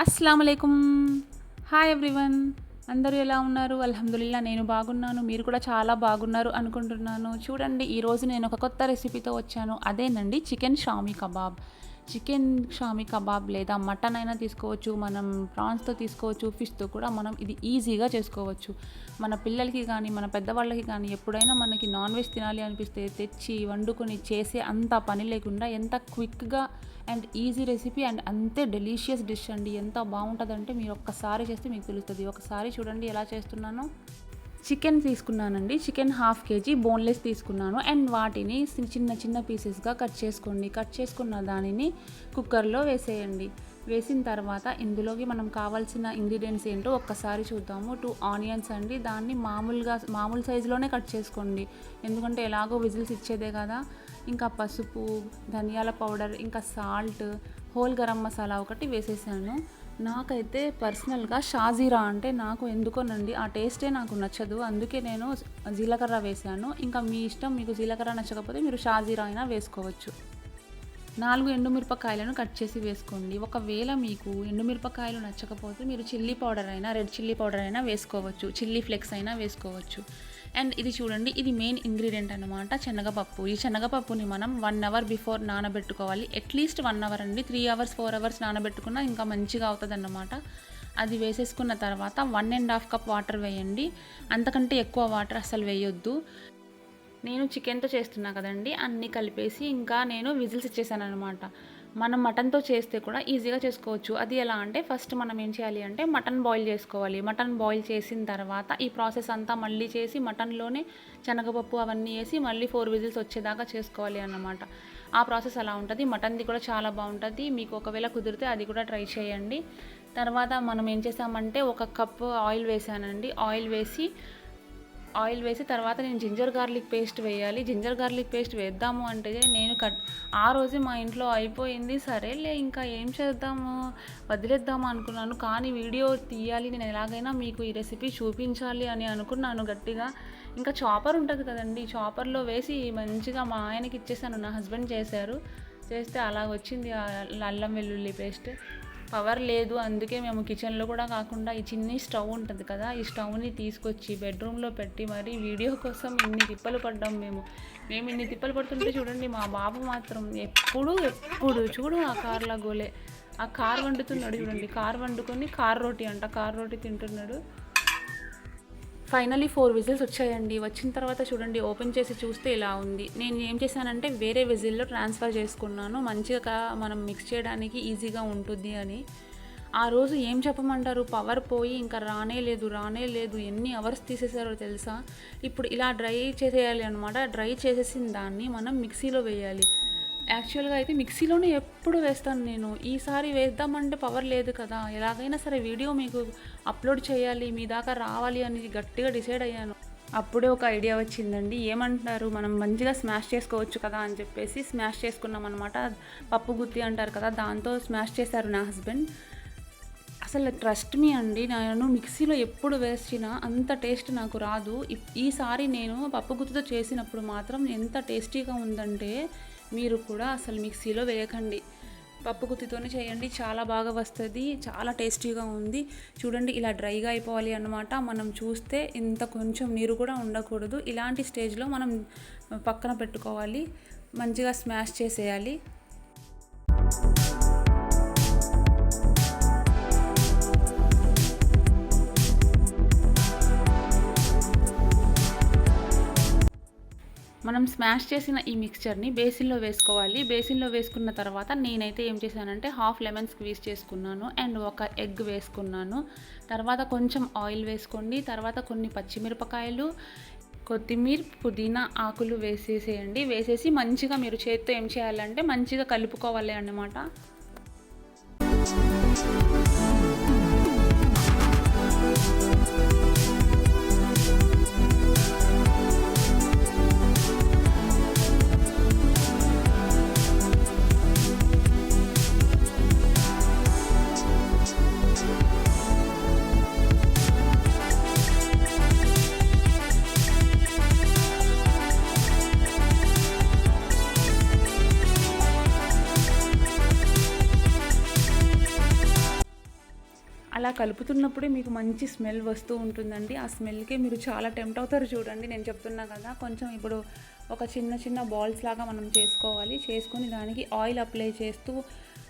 అస్సలాముఅలైకుం. Hi everyone. అందరూ ఎలా ఉన్నారు? అల్హమ్దులిల్లా నేను బాగున్నాను. మీరు కూడా చాలా బాగున్నారు అనుకుంటున్నాను. చూడండి, ఈరోజు నేను ఒక కొత్త రెసిపీతో వచ్చాను. అదేనండి చికెన్ షామీ కబాబ్. చికెన్ షామీ కబాబ్ లేదా మటన్ అయినా తీసుకోవచ్చు, మనం ప్రాన్స్తో తీసుకోవచ్చు, ఫిష్తో కూడా మనం ఇది ఈజీగా చేసుకోవచ్చు. మన పిల్లలకి కానీ మన పెద్దవాళ్ళకి కానీ ఎప్పుడైనా మనకి నాన్ వెజ్ తినాలి అనిపిస్తే తెచ్చి వండుకొని చేసే అంత పని లేకుండా ఎంత క్విక్గా అండ్ ఈజీ రెసిపీ అండ్ అంతే డెలీషియస్ డిష్ అండి. ఎంత బాగుంటుందంటే మీరు ఒక్కసారి చేస్తే మీకు తెలుస్తుంది. ఒకసారి చూడండి ఎలా చేస్తున్నానో. చికెన్ తీసుకున్నానండి. చికెన్ 1/2 kg బోన్లెస్ తీసుకున్నాను అండ్ వాటిని చిన్న చిన్న పీసెస్గా కట్ చేసుకోండి. కట్ చేసుకున్న దానిని కుక్కర్లో వేసేయండి. వేసిన తర్వాత ఇందులోకి మనం కావాల్సిన ఇంగ్రీడియంట్స్ ఏంటో ఒక్కసారి చూద్దాము. 2 ఆనియన్స్ అండి. దాన్ని మామూలు సైజులోనే కట్ చేసుకోండి, ఎందుకంటే ఎలాగో విజిల్స్ ఇచ్చేదే కదా. ఇంకా పసుపు, ధనియాల పౌడర్, ఇంకా సాల్ట్, హోల్ గరం మసాలా ఒకటి వేసేసాను. నాకైతే పర్సనల్గా షాజీరా అంటే నాకు ఎందుకోనండి ఆ టేస్టే నాకు నచ్చదు, అందుకే నేను జీలకర్ర వేసాను. ఇంకా మీ ఇష్టం, మీకు జీలకర్ర నచ్చకపోతే మీరు షాజీరా అయినా వేసుకోవచ్చు. 4 ఎండుమిరపకాయలను కట్ చేసి వేసుకోండి. ఒకవేళ మీకు ఎండుమిరపకాయలు నచ్చకపోతే మీరు చిల్లీ పౌడర్ అయినా, రెడ్ చిల్లీ పౌడర్ అయినా వేసుకోవచ్చు, చిల్లీ ఫ్లేక్స్ అయినా వేసుకోవచ్చు. అండ్ ఇది చూడండి, ఇది మెయిన్ ఇంగ్రీడియంట్ అనమాట, శనగపప్పు. ఈ శనగపప్పుని మనం 1 అవర్ బిఫోర్ నానబెట్టుకోవాలి. అట్లీస్ట్ 1 అవర్ అండి. 3 అవర్స్ 4 అవర్స్ నానబెట్టుకున్నా ఇంకా మంచిగా అవుతుంది అన్నమాట. అది వేసేసుకున్న తర్వాత 1.5 కప్ వాటర్ వేయండి. అంతకంటే ఎక్కువ వాటర్ అస్సలు వేయొద్దు. నేను చికెన్తో చేస్తున్నా కదండి, అన్నీ కలిపేసి ఇంకా నేను విజిల్స్ ఇచ్చేసాను అనమాట. మనం మటన్తో చేస్తే కూడా ఈజీగా చేసుకోవచ్చు. అది ఎలా అంటే, ఫస్ట్ మనం ఏం చేయాలి అంటే మటన్ బాయిల్ చేసుకోవాలి. మటన్ బాయిల్ చేసిన తర్వాత ఈ ప్రాసెస్ అంతా మళ్ళీ చేసి మటన్లోనే శనగపప్పు అవన్నీ వేసి మళ్ళీ 4 విజిల్స్ వచ్చేదాకా చేసుకోవాలి అన్నమాట. ఆ ప్రాసెస్ అలా ఉంటుంది. మటన్ది కూడా చాలా బాగుంటుంది. మీకు ఒకవేళ కుదిరితే అది కూడా ట్రై చేయండి. తర్వాత మనం ఏం చేసామంటే 1 కప్పు ఆయిల్ వేసానండి. ఆయిల్ వేసి తర్వాత నేను జింజర్ గార్లిక్ పేస్ట్ వేయాలి. జింజర్ గార్లిక్ పేస్ట్ వేద్దాము అంటే నేను ఆ రోజే మా ఇంట్లో అయిపోయింది. సరేలే ఇంకా ఏం చేద్దాము, వదిలేద్దాము అనుకున్నాను. కానీ వీడియో తీయాలి, నేను ఎలాగైనా మీకు ఈ రెసిపీ చూపించాలి అని అనుకున్నాను గట్టిగా. ఇంకా చాపర్ ఉంటుంది కదండి, చాపర్లో వేసి మంచిగా మా ఆయనకి ఇచ్చేసాను. నా హస్బెండ్ చేస్తే అలా వచ్చింది అల్లం వెల్లుల్లి పేస్ట్. పవర్ లేదు, అందుకే మేము కిచెన్లో కూడా కాకుండా ఈ చిన్ని స్టవ్ ఉంటుంది కదా, ఈ స్టవ్ని తీసుకొచ్చి బెడ్రూమ్లో పెట్టి మరీ వీడియో కోసం ఇన్ని తిప్పలు పడ్డాం. మేము ఇన్ని తిప్పలు పడుతుంటే చూడండి, మా బాబు మాత్రం ఎప్పుడు చూడు ఆ కార్ల గోలే. ఆ కార్ వండుతున్నాడు చూడండి, కార్ వండుకొని కార్ రోటీ తింటున్నాడు. ఫైనలీ 4 విజిల్స్ వచ్చాయండి. వచ్చిన తర్వాత చూడండి, ఓపెన్ చేసి చూస్తే ఇలా ఉంది. నేను ఏం చేశానంటే వేరే విజిల్లో ట్రాన్స్ఫర్ చేసుకున్నాను, మంచిగా మనం మిక్స్ చేయడానికి ఈజీగా ఉంటుంది అని. ఆ రోజు ఏం చెప్పమంటారు, పవర్ పోయి ఇంకా రానే లేదు. ఎన్ని అవర్స్ తీసేసారో తెలుసా. ఇప్పుడు ఇలా డ్రై చేసేయాలి అనమాట. డ్రై చేసేసిన దాన్ని మనం మిక్సీలో వేయాలి. యాక్చువల్గా అయితే మిక్సీలోనే ఎప్పుడు వేస్తాను నేను. ఈసారి వేద్దామంటే పవర్ లేదు కదా, ఎలాగైనా సరే వీడియో మీకు అప్లోడ్ చేయాలి, మీ దాకా రావాలి అని గట్టిగా డిసైడ్ అయ్యాను. అప్పుడే ఒక ఐడియా వచ్చిందండి. ఏమంటారు, మనం మంచిగా స్మాష్ చేసుకోవచ్చు కదా అని చెప్పేసి స్మాష్ చేసుకున్నాం అనమాట. పప్పు గుత్తి అంటారు కదా, దాంతో స్మాష్ చేశారు నా హస్బెండ్. అసలు ట్రస్ట్ మీ అండి, నేను మిక్సీలో ఎప్పుడు వేసినా అంత టేస్ట్ నాకు రాదు. ఈసారి నేను పప్పు గుత్తితో చేసినప్పుడు మాత్రం ఎంత టేస్టీగా ఉందంటే, మీరు కూడా అసలు మిక్సీలో వేయకండి, పప్పు గుత్తితోనే చేయండి, చాలా బాగా వస్తుంది, చాలా టేస్టీగా ఉంది. చూడండి, ఇలా డ్రైగా అయిపోవాలి అన్నమాట. మనం చూస్తే ఇంత కొంచెం నీరు కూడా ఉండకూడదు. ఇలాంటి స్టేజ్లో మనం పక్కన పెట్టుకోవాలి, మంచిగా స్మాష్ చేసేయాలి. మనం స్మాష్ చేసిన ఈ మిక్స్చర్ని బేసిన్లో వేసుకోవాలి. బేసిన్లో వేసుకున్న తర్వాత నేనైతే ఏం చేశానంటే 1/2 లెమన్ స్క్వీజ్ చేసుకున్నాను అండ్ 1 ఎగ్ వేసుకున్నాను. తర్వాత కొంచెం ఆయిల్ వేసుకోండి. తర్వాత కొన్ని పచ్చిమిరపకాయలు, కొత్తిమీర, పుదీనా ఆకులు వేసేసి మంచిగా మీరు చేత్తో ఏం చేయాలంటే మంచిగా కలుపుకోవాలి అన్నమాట. అలా కలుపుతున్నప్పుడే మీకు మంచి స్మెల్ వస్తూ ఉంటుందండి. ఆ స్మెల్కే మీరు చాలా టెంప్ట్ అవుతారు. చూడండి నేను చెప్తున్నా కదా, కొంచెం ఇప్పుడు ఒక చిన్న చిన్న బాల్స్ లాగా మనం చేసుకోవాలి. చేసుకొని దానికి ఆయిల్ అప్లై చేస్తూ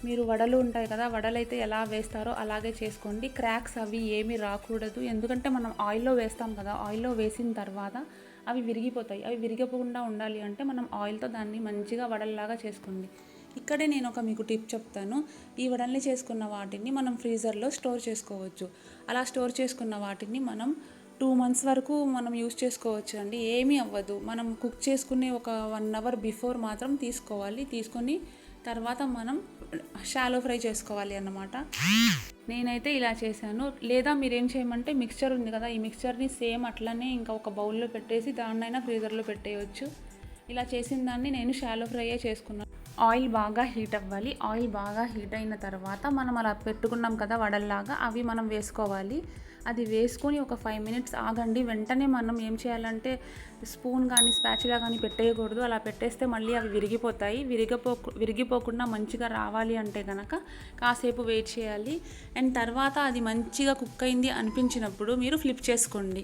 మీరు వడలు ఉంటాయి కదా, వడలు అయితే ఎలా వేస్తారో అలాగే చేసుకోండి. క్రాక్స్ అవి ఏమీ రాకూడదు, ఎందుకంటే మనం ఆయిల్లో వేస్తాం కదా. ఆయిల్లో వేసిన తర్వాత అవి విరిగిపోతాయి. అవి విరిగిపోకుండా ఉండాలి అంటే మనం ఆయిల్తో దాన్ని మంచిగా వడల్లాగా చేసుకోండి. ఇక్కడే నేను మీకు టిప్ చెప్తాను. ఈ వడల్ని చేసుకున్న వాటిని మనం ఫ్రీజర్లో స్టోర్ చేసుకోవచ్చు. అలా స్టోర్ చేసుకున్న వాటిని మనం 2 months వరకు మనం యూస్ చేసుకోవచ్చు అండి. ఏమీ అవ్వదు. మనం కుక్ చేసుకునే ఒక 1 hour బిఫోర్ మాత్రం తీసుకోవాలి. తీసుకొని తర్వాత మనం షాలో ఫ్రై చేసుకోవాలి అన్నమాట. నేనైతే ఇలా చేశాను. లేదా మీరేం చేయమంటే మిక్స్చర్ ఉంది కదా, ఈ మిక్స్చర్ని సేమ్ అట్లనే ఇంకా ఒక బౌల్లో పెట్టేసి దాన్నైనా ఫ్రీజర్లో పెట్టేయచ్చు. ఇలా చేసిన దాన్ని నేను షాలో ఫ్రైయే చేసుకున్నాను. ఆయిల్ బాగా హీట్ అవ్వాలి. ఆయిల్ బాగా హీట్ అయిన తర్వాత మనం అలా పెట్టుకున్నాం కదా వడల్లాగా, అవి మనం వేసుకోవాలి. అది వేసుకొని ఒక 5 minutes ఆగండి. వెంటనే మనం ఏం చేయాలంటే స్పూన్ కానీ స్పాచులా కానీ పెట్టేయకూడదు. అలా పెట్టేస్తే మళ్ళీ అవి విరిగిపోతాయి. విరిగిపోకుండా మంచిగా రావాలి అంటే కనుక కాసేపు వెయిట్ చేయాలి. అండ్ తర్వాత అది మంచిగా కుక్ అయింది అనిపించినప్పుడు మీరు ఫ్లిప్ చేసుకోండి.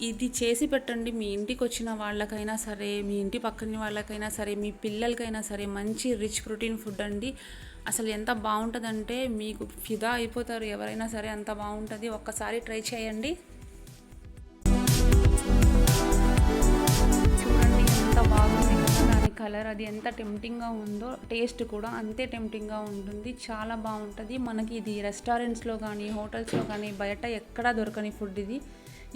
ఇది చేసి పెట్టండి. మీ ఇంటికి వచ్చిన వాళ్ళకైనా సరే, మీ ఇంటి పక్కన వాళ్ళకైనా సరే, మీ పిల్లలకైనా సరే మంచి రిచ్ ప్రోటీన్ ఫుడ్ అండి. అసలు ఎంత బాగుంటుందంటే మీకు ఫిదా అయిపోతారు ఎవరైనా సరే, అంత బాగుంటుంది. ఒక్కసారి ట్రై చేయండి. చూడండి ఎంత బాగుంది కదా, దాని కలర్ అది ఎంత టెంప్టింగ్గా ఉందో, టేస్ట్ కూడా అంతే టెంప్టింగ్గా ఉంటుంది. చాలా బాగుంటుంది. మనకి ఇది రెస్టారెంట్స్లో కానీ హోటల్స్లో కానీ బయట ఎక్కడా దొరకని ఫుడ్ ఇది.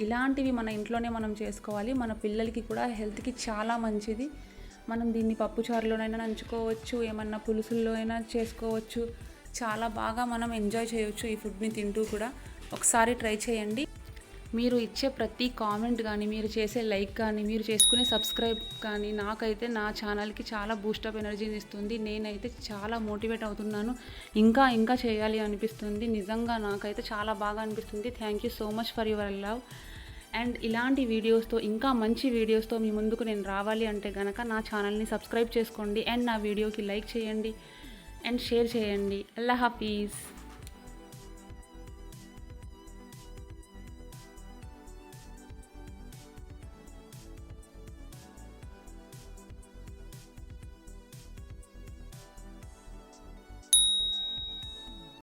ఇలాంటివి మన ఇంట్లోనే మనం చేసుకోవాలి. మన పిల్లలకి కూడా హెల్త్కి చాలా మంచిది. మనం దీన్ని పప్పుచారులోనైనా నంచుకోవచ్చు, ఏమన్నా పులుసుల్లో అయినా చేసుకోవచ్చు. చాలా బాగా మనం ఎంజాయ్ చేయవచ్చు ఈ ఫుడ్ని తింటూ కూడా. ఒకసారి ట్రై చేయండి. మీరు ఇచ్చే ప్రతి కామెంట్ కానీ, మీరు చేసే లైక్ కానీ, మీరు చేసుకునే సబ్స్క్రైబ్ కానీ నాకైతే నా ఛానల్కి చాలా బూస్టప్ ఎనర్జీని ఇస్తుంది. నేనైతే చాలా మోటివేట్ అవుతున్నాను. ఇంకా ఇంకా చేయాలి అనిపిస్తుంది. నిజంగా నాకైతే చాలా బాగా అనిపిస్తుంది. Thank you so much for your love. And ఇలాంటి వీడియోస్తో, ఇంకా మంచి వీడియోస్తో మీ ముందుకు నేను రావాలి అంటే కనుక నా ఛానల్ని సబ్స్క్రైబ్ చేసుకోండి. అండ్ నా వీడియోకి లైక్ చేయండి అండ్ షేర్ చేయండి. అల్లా హాఫీజ్.